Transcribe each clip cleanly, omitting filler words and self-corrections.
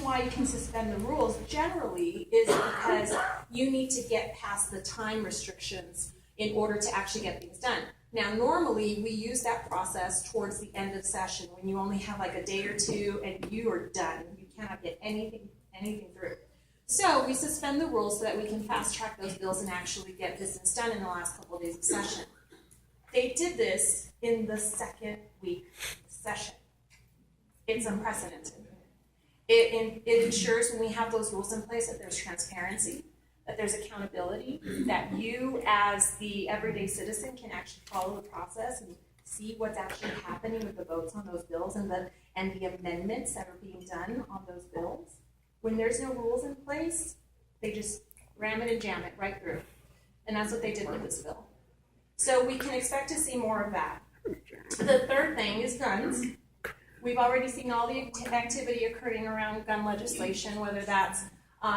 why you can suspend the rules generally is because you need to get past the time restrictions in order to actually get things done. Now, normally we use that process towards the end of session when you only have like a day or two and you are done. You cannot get anything through. So we suspend the rules so that we can fast track those bills and actually get business done in the last couple of days of session. They did this in the second week of session. It's unprecedented. It ensures when we have those rules in place that there's transparency, that there's accountability, that you as the everyday citizen can actually follow the process and see what's actually happening with the votes on those bills and the amendments that are being done on those bills. When there's no rules in place, they just ram it and jam it right through. And that's what they did with this bill. So we can expect to see more of that. The third thing is guns. We've already seen all the activity occurring around gun legislation, whether that's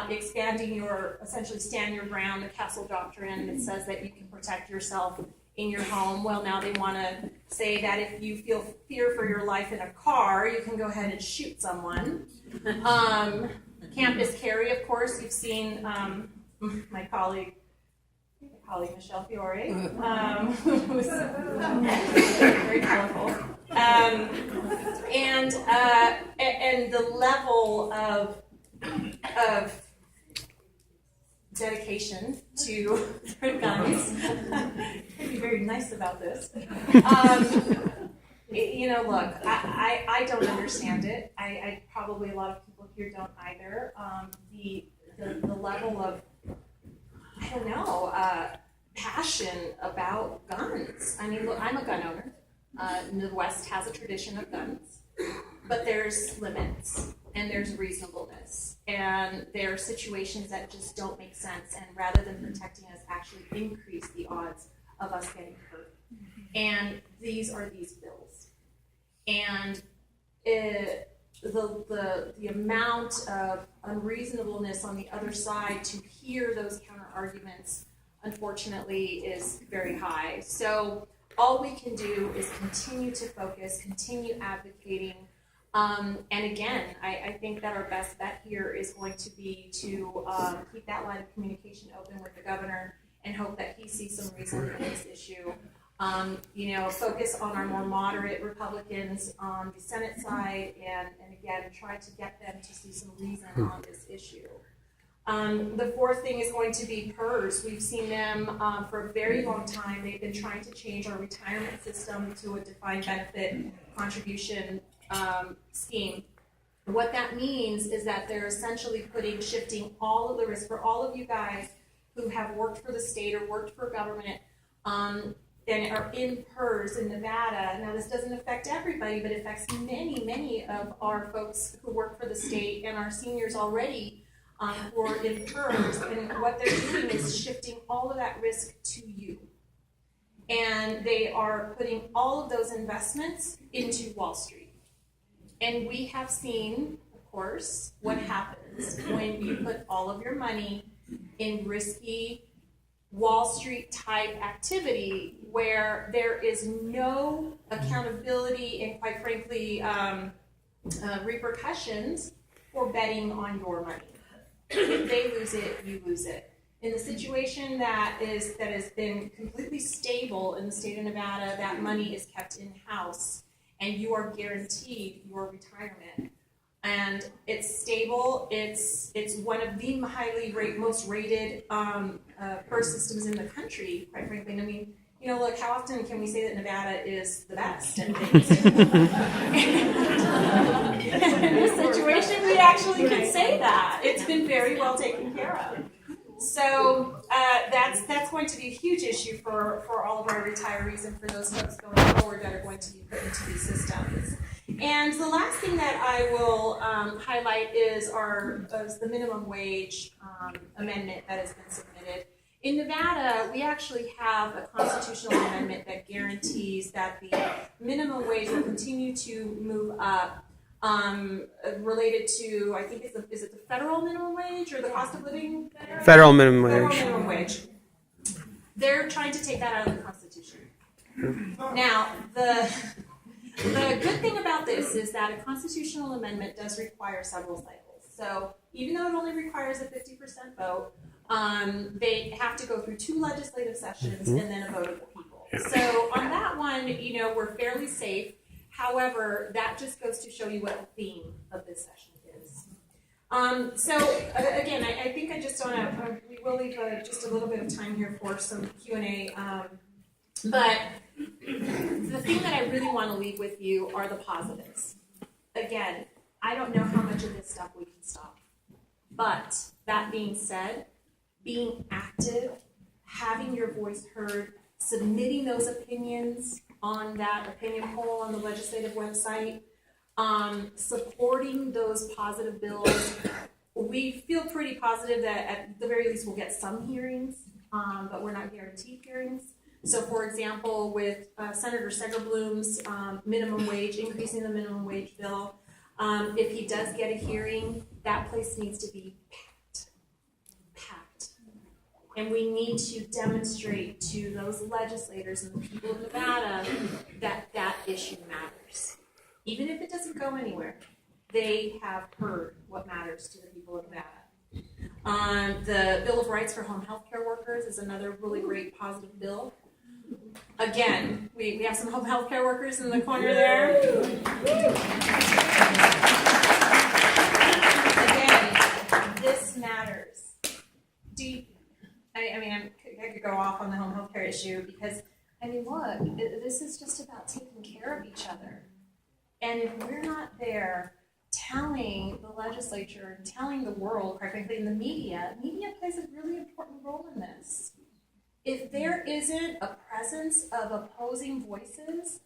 expanding your, essentially stand your ground, the Castle Doctrine that says that you can protect yourself in your home. Well, now they want to say that if you feel fear for your life in a car, you can go ahead and shoot someone. Campus carry, of course, you've seen my colleague Michelle Fiore, who's very colorful. And the level of dedication to guns. I'd be very nice about this. Look, I don't understand it. I probably a lot of people here don't either. The level of, I don't know, passion about guns. I mean, look, I'm a gun owner. The West has a tradition of guns, but there's limits and there's reasonableness, and there are situations that just don't make sense, and rather than protecting us, actually increase the odds of us getting hurt. And these are these bills, and the amount of unreasonableness on the other side to hear those counter arguments, unfortunately, is very high. So all we can do is continue to focus, continue advocating. And again, I think that our best bet here is going to be to keep that line of communication open with the governor and hope that he sees some reason in this issue. Focus on our more moderate Republicans on the Senate side and again, try to get them to see some reason on this issue. The fourth thing is going to be PERS. We've seen them for a very long time. They've been trying to change our retirement system to a defined benefit contribution scheme. What that means is that they're essentially shifting all of the risk for all of you guys who have worked for the state or worked for government and are in PERS in Nevada. Now, this doesn't affect everybody, but it affects many, many of our folks who work for the state and our seniors already who are in PERS. And what they're doing is shifting all of that risk to you. And they are putting all of those investments into Wall Street. And we have seen, of course, what happens when you put all of your money in risky Wall Street type activity where there is no accountability and, quite frankly, repercussions for betting on your money. If they lose it, you lose it. In the situation that has been completely stable in the state of Nevada, that money is kept in-house and you are guaranteed your retirement. And it's stable. It's one of the most rated PERS systems in the country, quite frankly. And I mean, look, how often can we say that Nevada is the best at things? In this situation, we actually can say that. It's been very well taken care of. So that's going to be a huge issue for all of our retirees and for those folks going forward that are going to be put into these systems. And the last thing that I will highlight is the minimum wage amendment that has been submitted. In Nevada, we actually have a constitutional amendment that guarantees that the minimum wage will continue to move up related to, I think, is it the federal minimum wage or the cost of living? Federal minimum wage. Federal minimum wage. They're trying to take that out of the Constitution. Now, the good thing about this is that a constitutional amendment does require several cycles. So even though it only requires a 50% vote, they have to go through 2 legislative sessions and then a vote of the people. So on that one, we're fairly safe. However, that just goes to show you what the theme of this session is. Again, I think I just want to, we will leave just a little bit of time here for some Q&A. But the thing that I really want to leave with you are the positives. Again, I don't know how much of this stuff we can stop. But that being said, being active, having your voice heard, submitting those opinions on that opinion poll on the legislative website, supporting those positive bills. We feel pretty positive that at the very least we'll get some hearings, but we're not guaranteed hearings. So for example, with Senator Segerblum's minimum wage, increasing the minimum wage bill, if he does get a hearing, that place needs to be packed. And we need to demonstrate to those legislators and the people of Nevada that that issue matters. Even if it doesn't go anywhere, they have heard what matters to the people of Nevada. The Bill of Rights for home health care workers is another really great positive bill. Again, we have some home health care workers in the corner there. Again, this matters deeply. I could go off on the home health care issue because, look, this is just about taking care of each other. And if we're not there telling the legislature, telling the world, quite frankly, and the media plays a really important role in this. If there isn't a presence of opposing voices,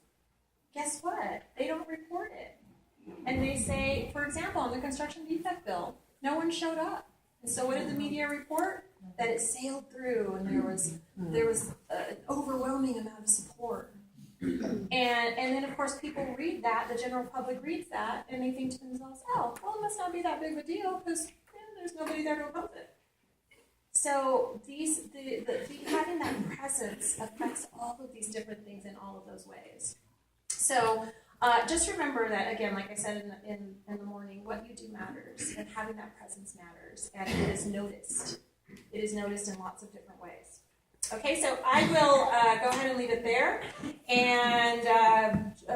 guess what? They don't report it. And they say, for example, on the construction defect bill, no one showed up. And so what did the media report? That it sailed through and there was an overwhelming amount of support. And then, of course, people read that, the general public reads that, and they think to themselves, oh, well, it must not be that big of a deal because there's nobody there to oppose it. So having that presence affects all of these different things in all of those ways. So just remember that, again, like I said in the morning, what you do matters, and having that presence matters, and it is noticed. It is noticed in lots of different ways. Okay, so I will go ahead and leave it there, and